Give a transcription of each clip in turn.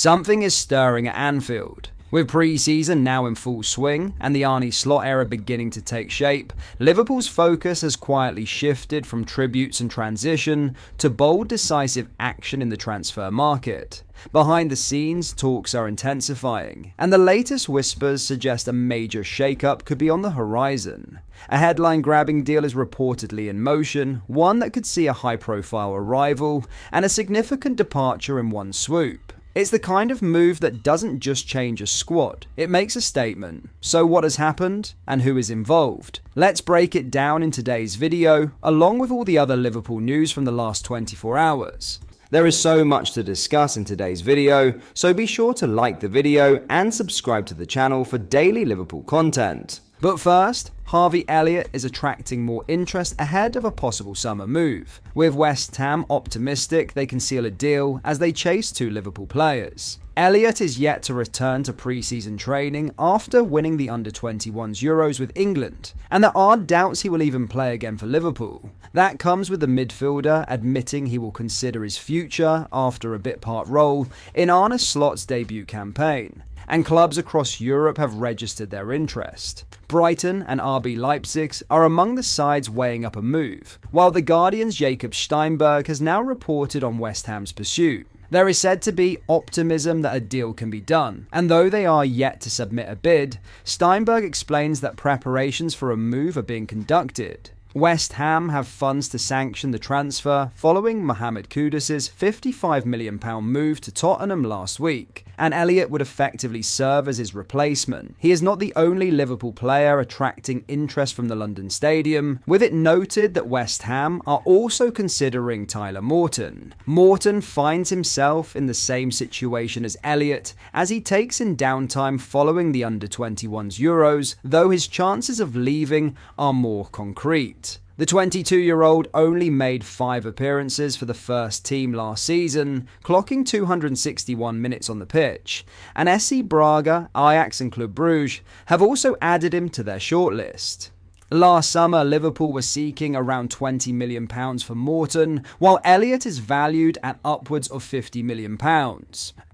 Something is stirring at Anfield. With pre-season now in full swing and the Arne Slot era beginning to take shape, Liverpool's focus has quietly shifted from tributes and transition to bold, decisive action in the transfer market. Behind the scenes, talks are intensifying, and the latest whispers suggest a major shakeup could be on the horizon. A headline-grabbing deal is reportedly in motion, one that could see a high-profile arrival and a significant departure in one swoop. It's the kind of move that doesn't just change a squad, it makes a statement. So what has happened, and who is involved? Let's break it down in today's video, along with all the other Liverpool news from the last 24 hours. There is so much to discuss in today's video, so be sure to like the video and subscribe to the channel for daily Liverpool content. But first, Harvey Elliott is attracting more interest ahead of a possible summer move, with West Ham optimistic they can seal a deal as they chase two Liverpool players. Elliott is yet to return to pre-season training after winning the Under-21s Euros with England, and there are doubts he will even play again for Liverpool. That comes with the midfielder admitting he will consider his future after a bit-part role in Arne Slot's debut campaign, and clubs across Europe have registered their interest. Brighton and RB Leipzig are among the sides weighing up a move, while The Guardian's Jacob Steinberg has now reported on West Ham's pursuit. There is said to be optimism that a deal can be done, and though they are yet to submit a bid, Steinberg explains that preparations for a move are being conducted. West Ham have funds to sanction the transfer following Mohamed Kudus's £55 million move to Tottenham last week, and Elliott would effectively serve as his replacement. He is not the only Liverpool player attracting interest from the London Stadium, with it noted that West Ham are also considering Tyler Morton. Morton finds himself in the same situation as Elliott as he takes in downtime following the Under-21s Euros, though his chances of leaving are more concrete. The 22-year-old only made 5 appearances for the first team last season, clocking 261 minutes on the pitch, and SC Braga, Ajax and Club Brugge have also added him to their shortlist. Last summer, Liverpool were seeking around £20 million for Morton, while Elliott is valued at upwards of £50 million.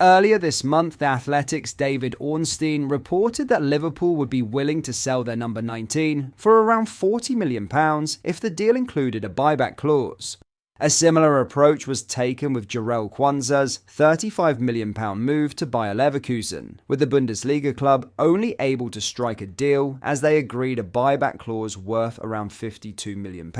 Earlier this month, The Athletic's David Ornstein reported that Liverpool would be willing to sell their number 19 for around £40 million if the deal included a buyback clause. A similar approach was taken with Jarell Quansah's £35 million move to Bayer Leverkusen, with the Bundesliga club only able to strike a deal as they agreed a buyback clause worth around £52 million.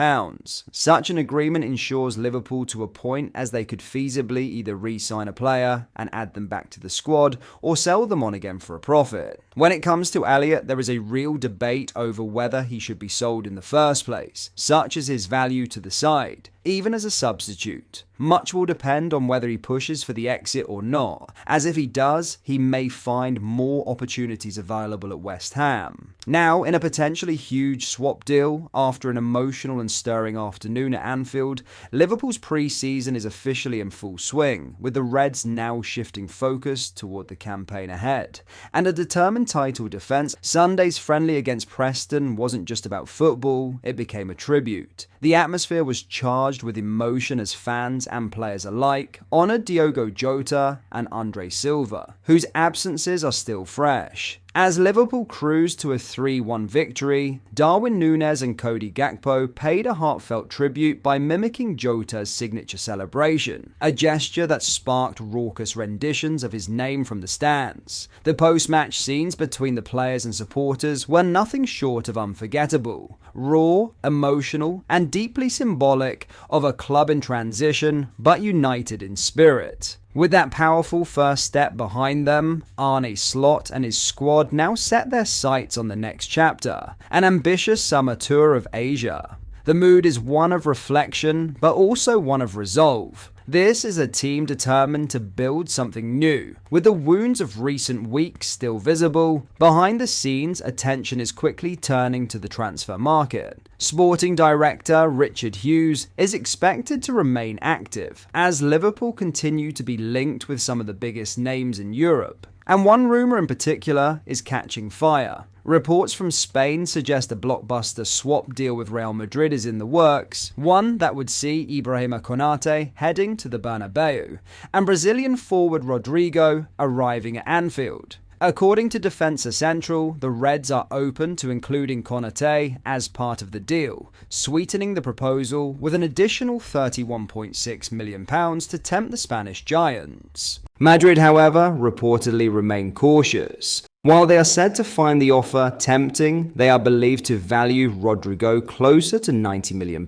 Such an agreement ensures Liverpool to a point as they could feasibly either re-sign a player and add them back to the squad or sell them on again for a profit. When it comes to Elliott, there is a real debate over whether he should be sold in the first place, such as his value to the side, even as a substitute. Much will depend on whether he pushes for the exit or not, as if he does, he may find more opportunities available at West Ham. Now, in a potentially huge swap deal, after an emotional and stirring afternoon at Anfield, Liverpool's pre-season is officially in full swing, with the Reds now shifting focus toward the campaign ahead. And a determined title defence, Sunday's friendly against Preston wasn't just about football, it became a tribute. The atmosphere was charged with emotion as fans and players alike honoured Diogo Jota and Andre Silva, whose absences are still fresh. As Liverpool cruised to a 3-1 victory, Darwin Núñez and Cody Gakpo paid a heartfelt tribute by mimicking Jota's signature celebration, a gesture that sparked raucous renditions of his name from the stands. The post-match scenes between the players and supporters were nothing short of unforgettable, raw, emotional, and deeply symbolic of a club in transition, but united in spirit. With that powerful first step behind them, Arne Slot and his squad now set their sights on the next chapter, an ambitious summer tour of Asia. The mood is one of reflection, but also one of resolve. This is a team determined to build something new. With the wounds of recent weeks still visible, behind the scenes attention is quickly turning to the transfer market. Sporting director Richard Hughes is expected to remain active, as Liverpool continue to be linked with some of the biggest names in Europe. And one rumour in particular is catching fire. Reports from Spain suggest a blockbuster swap deal with Real Madrid is in the works, one that would see Ibrahima Konate heading to the Bernabeu, and Brazilian forward Rodrigo arriving at Anfield. According to Defensa Central, the Reds are open to including Konate as part of the deal, sweetening the proposal with an additional £31.6 million to tempt the Spanish giants. Madrid, however, reportedly remain cautious. While they are said to find the offer tempting, they are believed to value Rodrigo closer to £90 million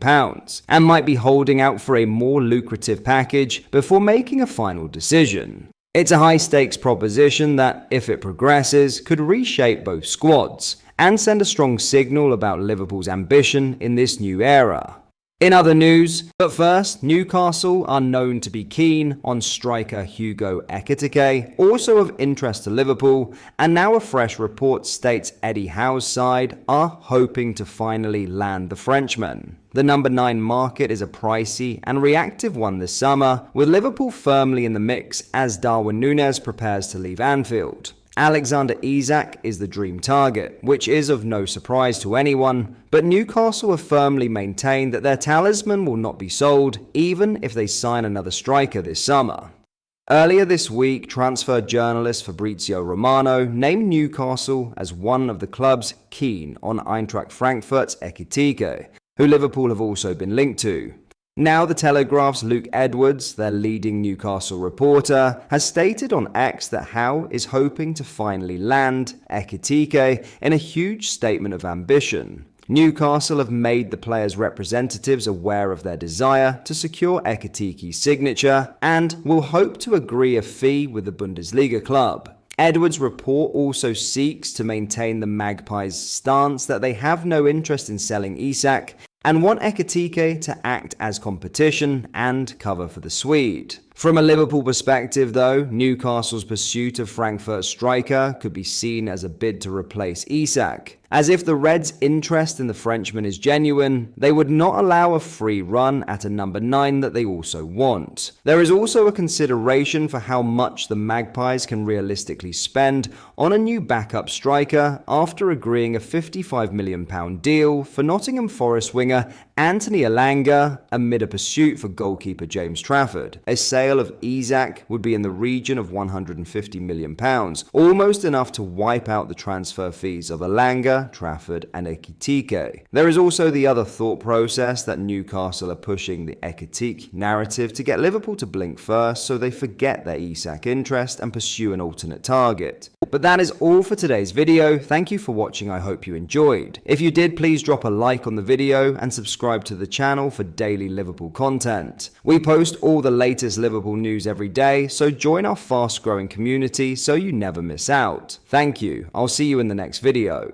and might be holding out for a more lucrative package before making a final decision. It's a high-stakes proposition that, if it progresses, could reshape both squads and send a strong signal about Liverpool's ambition in this new era. In other news, but first, Newcastle are known to be keen on striker Hugo Ekitike, also of interest to Liverpool, and now a fresh report states Eddie Howe's side are hoping to finally land the Frenchman. The number 9 market is a pricey and reactive one this summer, with Liverpool firmly in the mix as Darwin Núñez prepares to leave Anfield. Alexander Isak is the dream target, which is of no surprise to anyone, but Newcastle have firmly maintained that their talisman will not be sold, even if they sign another striker this summer. Earlier this week, transfer journalist Fabrizio Romano named Newcastle as one of the clubs keen on Eintracht Frankfurt's Ekitike, who Liverpool have also been linked to. Now the Telegraph's Luke Edwards, their leading Newcastle reporter, has stated on X that Howe is hoping to finally land Ekitike in a huge statement of ambition. Newcastle have made the players' representatives aware of their desire to secure Ekitike's signature and will hope to agree a fee with the Bundesliga club. Edwards' report also seeks to maintain the Magpies' stance that they have no interest in selling Isak and want Ekitike to act as competition and cover for the Swede. From a Liverpool perspective though, Newcastle's pursuit of Frankfurt striker could be seen as a bid to replace Isak. As if the Reds' interest in the Frenchman is genuine, they would not allow a free run at a number 9 that they also want. There is also a consideration for how much the Magpies can realistically spend on a new backup striker after agreeing a £55 million deal for Nottingham Forest winger Anthony Elanga amid a pursuit for goalkeeper James Trafford. A sale of Isak would be in the region of £150 million, almost enough to wipe out the transfer fees of Elanga, Trafford and Ekitike. There is also the other thought process that Newcastle are pushing the Ekitike narrative to get Liverpool to blink first so they forget their Isak interest and pursue an alternate target. But that is all for today's video. Thank you for watching. I hope you enjoyed. If you did, please drop a like on the video and subscribe to the channel for daily Liverpool content. We post all the latest Liverpool news every day, so join our fast growing community so you never miss out. Thank you. I'll see you in the next video.